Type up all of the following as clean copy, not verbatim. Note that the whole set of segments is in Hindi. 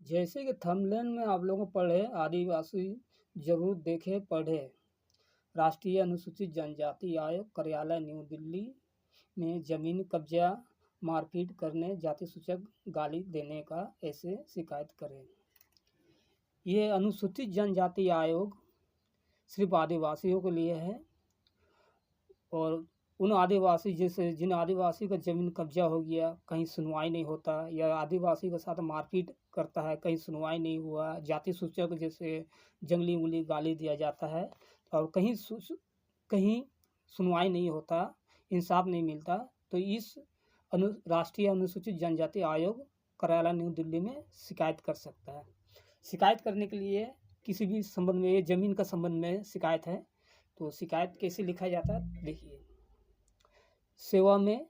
जैसे कि थंबनेल में आप लोगों पढ़े आदिवासी जरूर देखे पढ़े। राष्ट्रीय अनुसूचित जनजाति आयोग कार्यालय न्यू दिल्ली में जमीन कब्जा मारपीट करने जाति सूचक गाली देने का ऐसे शिकायत करें। ये अनुसूचित जनजाति आयोग सिर्फ आदिवासियों के लिए है और उन आदिवासी जैसे जिन आदिवासी का ज़मीन कब्जा हो गया कहीं सुनवाई नहीं होता या आदिवासी के साथ मारपीट करता है कहीं सुनवाई नहीं हुआ, जाति सूचक जैसे जंगली उंगली गाली दिया जाता है और कहीं सुनवाई नहीं होता, इंसाफ नहीं मिलता, तो इस राष्ट्रीय अनुसूचित जनजाति आयोग कार्यालय न्यू दिल्ली में शिकायत कर सकता है। शिकायत करने के लिए किसी भी संबंध में, ये ज़मीन का संबंध में शिकायत है, तो शिकायत कैसे लिखा जाता है देखिए। सेवा में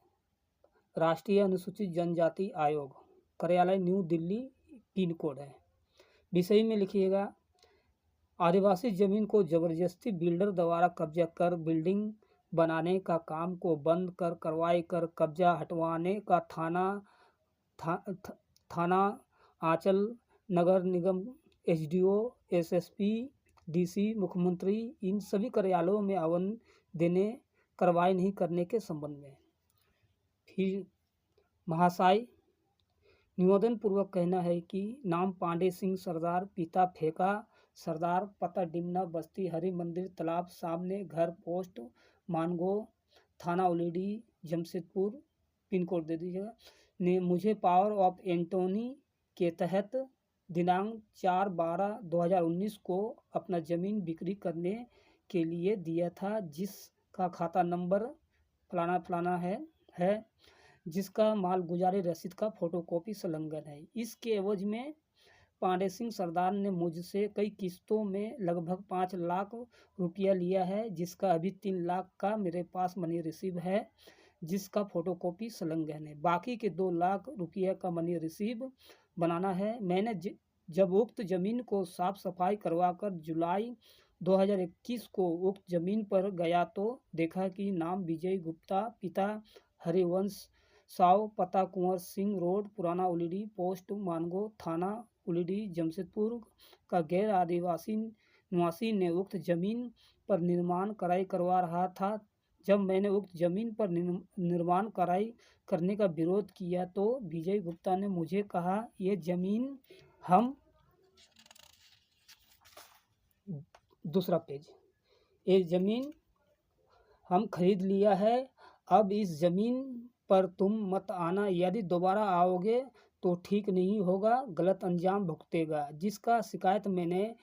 राष्ट्रीय अनुसूचित जनजाति आयोग कार्यालय न्यू दिल्ली पिन कोड है। विषय में लिखिएगा आदिवासी जमीन को जबरदस्ती बिल्डर द्वारा कब्जा कर बिल्डिंग बनाने का काम को बंद कर कार्रवाई कर कब्जा हटवाने का थाना आंचल नगर निगम एसडीओ एसएसपी डीसी मुख्यमंत्री इन सभी कार्यालयों में आह्वान देने कार्रवाई नहीं करने के संबंध में। फिर महाशय निवेदन पूर्वक कहना है कि नाम पांडे सिंह सरदार, पिता फेका सरदार, पता डिमना बस्ती हरि मंदिर तालाब सामने घर पोस्ट मानगो थाना उलीडी जमशेदपुर पिन कोड दे दीजिएगा ने मुझे पावर ऑफ एंटोनी के तहत दिनांक 4/12/2019 को अपना ज़मीन बिक्री करने के लिए दिया था, जिसका खाता नंबर फलाना फलाना है जिसका माल गुजारी रसीद का फोटोकॉपी संलग्न है। इसके एवज में पांडे सिंह सरदार ने मुझसे कई किस्तों में लगभग 5 लाख रुपया लिया है, जिसका अभी 3 लाख का मेरे पास मनी रिसीव है, जिसका फोटोकॉपी संलग्न है। बाकी के 2 लाख रुपया का मनी रिसीव बनाना है। मैंने जब उक्त ज़मीन को साफ सफाई करवाकर जुलाई 2021 को उक्त ज़मीन पर गया तो देखा कि नाम विजय गुप्ता, पिता हरिवंश साव, पता कुंवर सिंह रोड पुराना उलीडी पोस्ट मानगो थाना उलीडी जमशेदपुर का गैर आदिवासी निवासी ने उक्त ज़मीन पर निर्माण कराई करवा रहा था। जब मैंने उक्त ज़मीन पर निर्माण कराई करने का विरोध किया तो विजय गुप्ता ने मुझे कहा, ये ज़मीन हम दूसरा पेज ये ज़मीन हम खरीद लिया है, अब इस ज़मीन पर तुम मत आना, यदि दोबारा आओगे तो ठीक नहीं होगा, गलत अंजाम भुगतेगा। जिसका शिकायत मैंने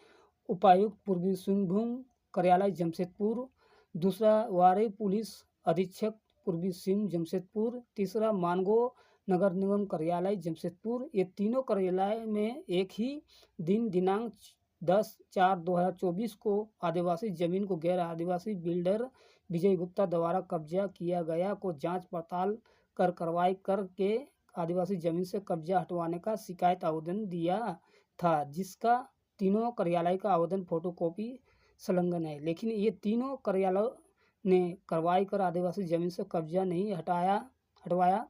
उपायुक्त पूर्वी सिंहभूम कार्यालय जमशेदपुर, दूसरा वारे पुलिस अधीक्षक पूर्वी सिंह जमशेदपुर, तीसरा मानगो नगर निगम कार्यालय जमशेदपुर, ये तीनों कार्यालय में एक ही दिन दिनांक 10/4/2024 को आदिवासी जमीन को गैर आदिवासी बिल्डर विजय गुप्ता द्वारा कब्जा किया गया को जांच पड़ताल कर कार्रवाई करके आदिवासी जमीन से कब्जा हटवाने का शिकायत आवेदन दिया था, जिसका तीनों कार्यालय का आवेदन फोटोकॉपी संलग्न है। लेकिन ये तीनों कार्यालयों ने कार्रवाई कर आदिवासी जमीन से कब्जा नहीं हटवाया।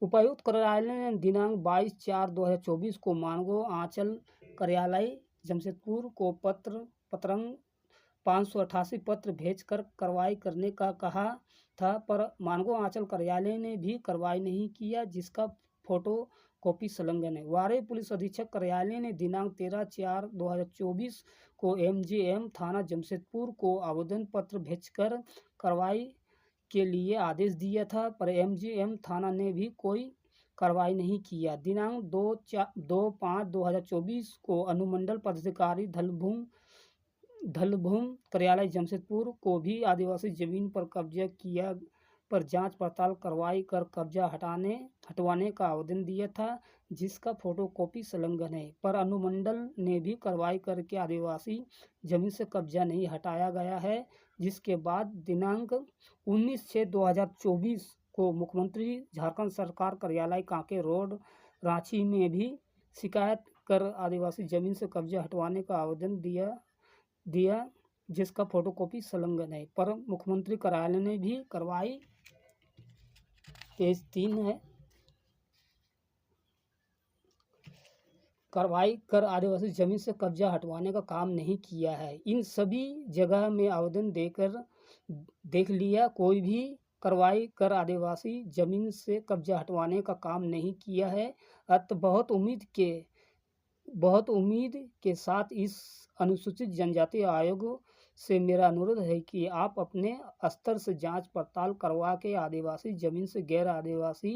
उपायुक्त कार्यालय ने दिनांक 22/4/2024 को मानगो आंचल कार्यालय जमशेदपुर को पत्रंग 588 पत्र भेजकर कार्रवाई करने का कहा था, पर मानगो आंचल कार्यालय ने भी कार्रवाई नहीं किया, जिसका फोटो कॉपी संलग्न है। वारे पुलिस अधीक्षक कार्यालय ने दिनांक 13/4/2024 को एमजीएम थाना जमशेदपुर को आवेदन पत्र भेजकर कार्रवाई के लिए आदेश दिया था, पर एमजीएम थाना ने भी कोई कार्रवाई नहीं किया। दिनांक 2/5/2024 को अनुमंडल पदाधिकारी धलभूम कार्यालय जमशेदपुर को भी आदिवासी जमीन पर कब्जा किया पर जांच पड़ताल कार्रवाई कर कब्जा हटवाने का आवेदन दिया था, जिसका फोटोकॉपी संलग्न है, पर अनुमंडल ने भी कार्रवाई करके आदिवासी जमीन से कब्जा नहीं हटाया गया है। जिसके बाद दिनांक 19/6/2024 को मुख्यमंत्री झारखंड सरकार कार्यालय कांके रोड रांची में भी शिकायत कर आदिवासी जमीन से कब्जा हटवाने का आवेदन दिया जिसका फोटोकॉपी संलग्न है, पर मुख्यमंत्री कार्यालय ने भी कार्रवाई पेज 3 है। कार्रवाई कर आदिवासी जमीन से कब्जा हटवाने का काम नहीं किया है। इन सभी जगह में आवेदन देकर देख लिया, कोई भी कार्रवाई कर आदिवासी जमीन से कब्जा हटवाने का काम नहीं किया है। अतः बहुत उम्मीद के साथ इस अनुसूचित जनजाति आयोग से मेरा अनुरोध है कि आप अपने स्तर से जांच पड़ताल करवा के आदिवासी जमीन से गैर आदिवासी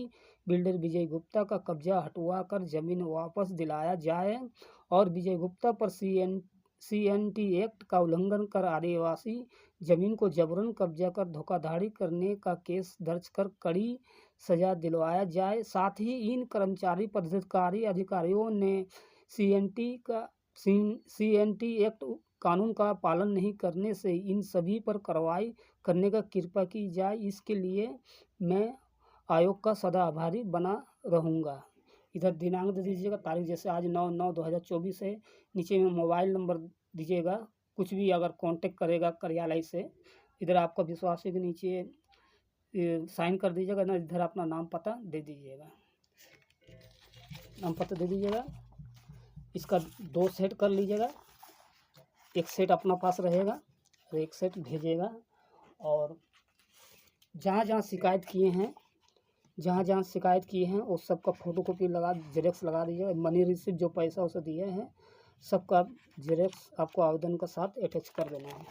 बिल्डर विजय गुप्ता का कब्जा हटवा कर जमीन वापस दिलाया जाए और विजय गुप्ता पर CNT एक्ट का उल्लंघन कर आदिवासी जमीन को जबरन कब्जा कर धोखाधड़ी करने का केस दर्ज कर कड़ी सजा दिलवाया जाए। साथ ही इन कर्मचारी पदाधिकारी अधिकारियों ने CNT एक्ट कानून का पालन नहीं करने से इन सभी पर कार्रवाई करने का कृपा की जाए। इसके लिए मैं आयोग का सदा आभारी बना रहूँगा। इधर दिनांक दे दीजिएगा, तारीख जैसे आज 9/9/2024 है। नीचे में मोबाइल नंबर दीजिएगा, कुछ भी अगर कांटेक्ट करेगा कार्यालय से। इधर आपका विश्वास है कि नीचे साइन कर दीजिएगा ना, इधर अपना नाम पता दे दीजिएगा, नाम पता दे दीजिएगा। इसका 2 सेट कर लीजिएगा, एक सेट अपना पास रहेगा और एक सेट भेजिएगा। और जहाँ जहाँ शिकायत किए हैं वो सबका फोटोकॉपी लगा जेरॉक्स लगा दीजिएगा। मनी रिसीट जो पैसा उसे दिए हैं सबका जेरॉक्स आपको आवेदन के साथ अटैच कर देना है।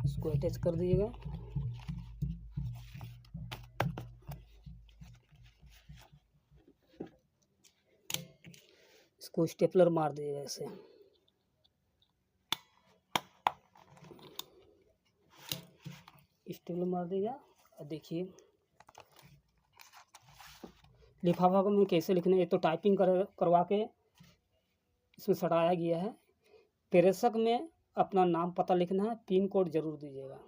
इसको अटैच कर दीजिएगा। इसको स्टेपलर मार दीजिएगा ऐसे। स्टेपलर मार दीजिएगा। और देखिए लिफाफा में कैसे लिखना है, ये तो टाइपिंग करवा के इसमें सटाया गया है। प्रेषक में अपना नाम पता लिखना है, पिन कोड जरूर दीजिएगा।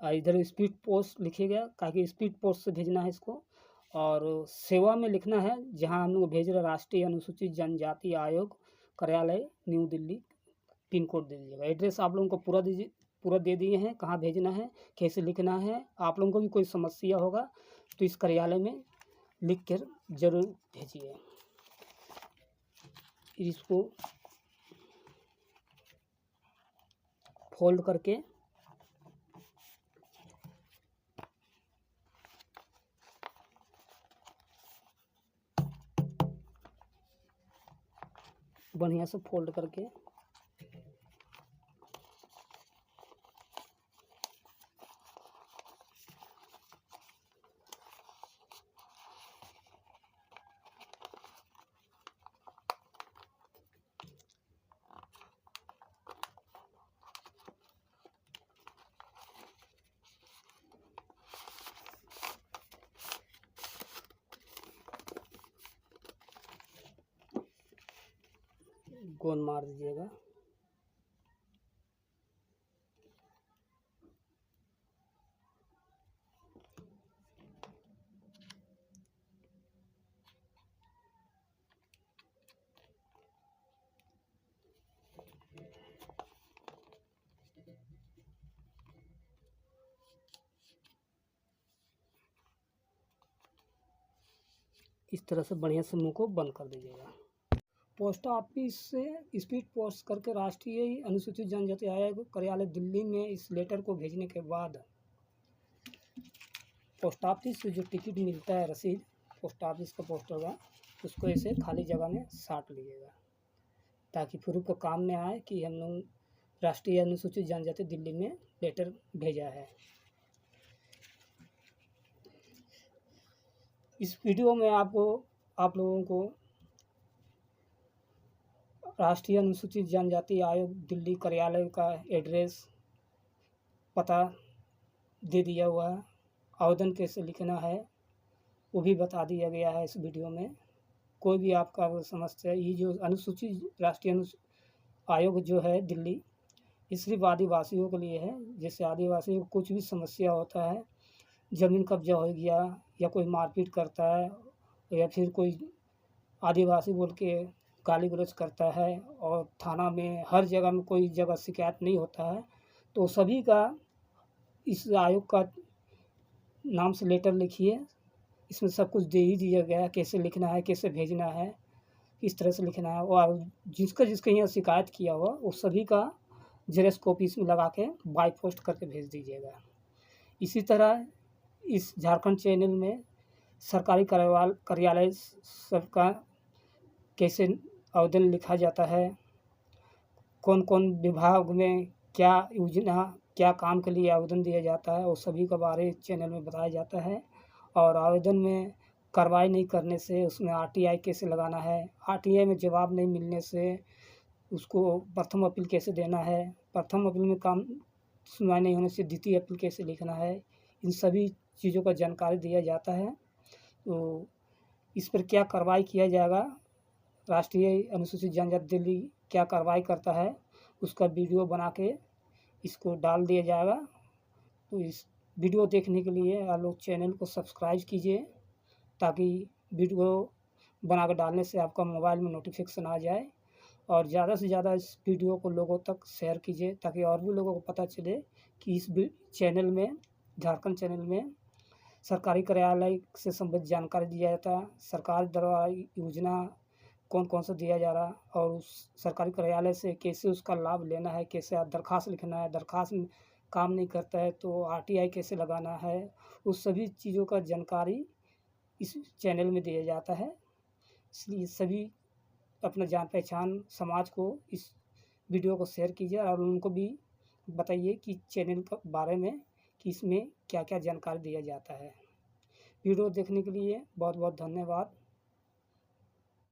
और इधर स्पीड पोस्ट लिखिएगा, ताकि स्पीड पोस्ट से भेजना है इसको। और सेवा में लिखना है जहां हम लोग भेज रहे राष्ट्रीय अनुसूचित जनजाति आयोग कार्यालय न्यू दिल्ली, पिन कोड दे दीजिएगा। एड्रेस आप लोगों को पूरा दे दिए हैं, कहाँ भेजना है, कैसे लिखना है। आप लोगों को भी कोई समस्या होगा तो इस कार्यालय में लिख कर जरूर भेजिए। इसको फोल्ड करके बढ़िया से फोल्ड करके गोल मार दीजिएगा। इस तरह से बढ़िया से मुंह को बंद कर दीजिएगा। पोस्ट ऑफिस से स्पीड पोस्ट करके राष्ट्रीय अनुसूचित जनजाति आयोग कार्यालय दिल्ली में इस लेटर को भेजने के बाद पोस्ट ऑफिस से जो टिकट मिलता है रसीद, पोस्ट ऑफिस का पोस्ट होगा, उसको ऐसे खाली जगह में साट लीजिएगा, ताकि प्रूफ का काम में आए कि हम लोग राष्ट्रीय अनुसूचित जनजाति दिल्ली में लेटर भेजा है। इस वीडियो में आप लोगों को राष्ट्रीय अनुसूचित जनजाति आयोग दिल्ली कार्यालय का एड्रेस पता दे दिया हुआ है। आवेदन कैसे लिखना है वो भी बता दिया गया है इस वीडियो में। कोई भी आपका वो समस्या, ये जो अनुसूचित राष्ट्रीय आयोग जो है दिल्ली, ये सिर्फ आदिवासियों के लिए है। जैसे आदिवासियों को कुछ भी समस्या होता है, ज़मीन कब्जा हो गया या कोई मारपीट करता है या फिर कोई आदिवासी बोल के गाली गलौज करता है और थाना में हर जगह में कोई जगह शिकायत नहीं होता है, तो सभी का इस आयोग का नाम से लेटर लिखिए, इसमें सब कुछ दे ही दिया गया है, कैसे लिखना है, कैसे भेजना है, किस तरह से लिखना है। और जिसका यहाँ शिकायत किया हुआ वो सभी का ज़ेरॉक्स कॉपी इसमें लगा के बाय पोस्ट करके भेज दीजिएगा। इसी तरह इस झारखंड चैनल में सरकारी कार्यालय सबका कैसे आवेदन लिखा जाता है, कौन कौन विभाग में क्या योजना, क्या काम के लिए आवेदन दिया जाता है, वो सभी के बारे चैनल में बताया जाता है। और आवेदन में कार्रवाई नहीं करने से उसमें आरटीआई कैसे लगाना है, आरटीआई में जवाब नहीं मिलने से उसको प्रथम अपील कैसे देना है, प्रथम अपील में काम सुनवाई नहीं होने से द्वितीय अपील कैसे लिखना है, इन सभी चीज़ों का जानकारी दिया जाता है। तो इस पर क्या कार्रवाई किया जाएगा, राष्ट्रीय अनुसूचित जनजाति दिल्ली क्या कार्रवाई करता है, उसका वीडियो बना के इसको डाल दिया जाएगा। तो इस वीडियो देखने के लिए आप लोग चैनल को सब्सक्राइब कीजिए, ताकि वीडियो बना कर डालने से आपका मोबाइल में नोटिफिकेशन आ जाए। और ज़्यादा से ज़्यादा इस वीडियो को लोगों तक शेयर कीजिए, ताकि और भी लोगों को पता चले कि इस चैनल में, झारखंड चैनल में सरकारी कार्यालय से संबंधित जानकारी दिया जाता है, सरकार द्वारा योजना कौन कौन सा दिया जा रहा, और उस सरकारी कार्यालय से कैसे उसका लाभ लेना है, कैसे दरख्वास्त लिखना है, दरख्वास्त में काम नहीं करता है तो आरटीआई कैसे लगाना है, उस सभी चीज़ों का जानकारी इस चैनल में दिया जाता है। इसलिए सभी अपना जान पहचान समाज को इस वीडियो को शेयर कीजिए और उनको भी बताइए कि चैनल के बारे में कि इसमें क्या क्या जानकारी दिया जाता है। वीडियो देखने के लिए बहुत बहुत धन्यवाद।